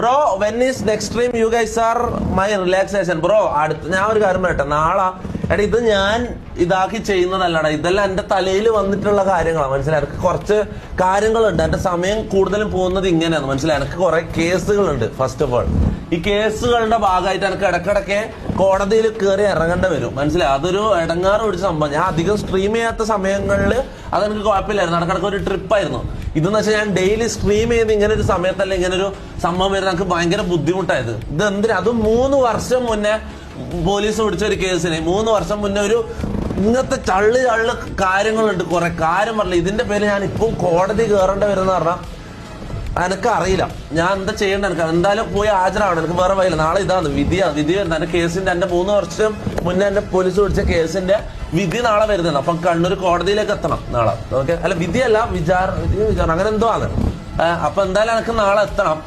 Bro when is next time you guys are my relaxation bro? അടുത്ത് ഞാൻ ഒരു കാര്യം പറയട്ടെ, നാളെ എടാ ഇത് ഞാൻ ഇതാക്കി ചെയ്യുന്നതല്ലടാ, ഇതെല്ലാം എന്റെ തലയിൽ വന്നിട്ടുള്ള കാര്യങ്ങളാണ്. മനസ്സിലായി? എനിക്ക് കുറച്ച് കാര്യങ്ങളുണ്ട്, എന്റെ സമയം കൂടുതലും പോകുന്നത് ഇങ്ങനെയാണ്. മനസ്സിലായി? എനിക്ക് കുറെ കേസുകളുണ്ട്. ഫസ്റ്റ് ഓഫ് ഓൾ ഈ കേസുകളുടെ ഭാഗമായിട്ട് എനിക്ക് ഇടക്കിടക്ക് കോടതിയിൽ കയറി ഇറങ്ങേണ്ടി വരും. മനസ്സിലായി? അതൊരു ഇടങ്ങാറ് പിടിച്ച സംഭവം. ഞാൻ അധികം സ്ട്രീം ചെയ്യാത്ത സമയങ്ങളിൽ അതെനിക്ക് കുഴപ്പമില്ലായിരുന്നു, ഇടക്കിടക്ക് ഒരു ട്രിപ്പായിരുന്നു. ഇതെന്ന് വെച്ചാൽ ഞാൻ ഡെയിലി സ്ട്രീം ചെയ്ത് ഇങ്ങനെ ഒരു സമയത്തല്ല ഇങ്ങനെ ഒരു സംഭവം വരുന്നത് എനിക്ക് ഭയങ്കര ബുദ്ധിമുട്ടായത്. ഇത് എന്തിനാ? അത് 3 വർഷം മുന്നേ പോലീസ് പിടിച്ച ഒരു കേസിന് 3 വർഷം മുന്നേ ഒരു ഇങ്ങനത്തെ ചള്ള് കാര്യങ്ങളുണ്ട്, കുറെ കാര്യം പറഞ്ഞില്ല. ഇതിന്റെ പേര് ഞാൻ ഇപ്പം കോടതി കയറേണ്ടി വരുന്ന പറഞ്ഞാൽ എനിക്കറിയില്ല ഞാൻ എന്താ ചെയ്യേണ്ട. എനിക്ക് എന്തായാലും പോയി ഹാജരാവണം, എനിക്ക് വേറെ വഴിയില്ല. നാളെ ഇതാണ് വിധി വരുന്നത്. എന്റെ കേസിന്റെ എന്റെ 3 വർഷം മുന്നേ എന്റെ പോലീസ് പിടിച്ച കേസിന്റെ വിധി നാളെ വരുന്നുണ്ട്. അപ്പം കണ്ണൂർ കോടതിയിലേക്ക് എത്തണം നാളെ. ഓക്കെ, അല്ല വിധിയല്ല, വിചാരണ അങ്ങനെ എന്തോ ആണ്. അപ്പൊ എന്തായാലും എനിക്ക് നാളെ എത്തണം.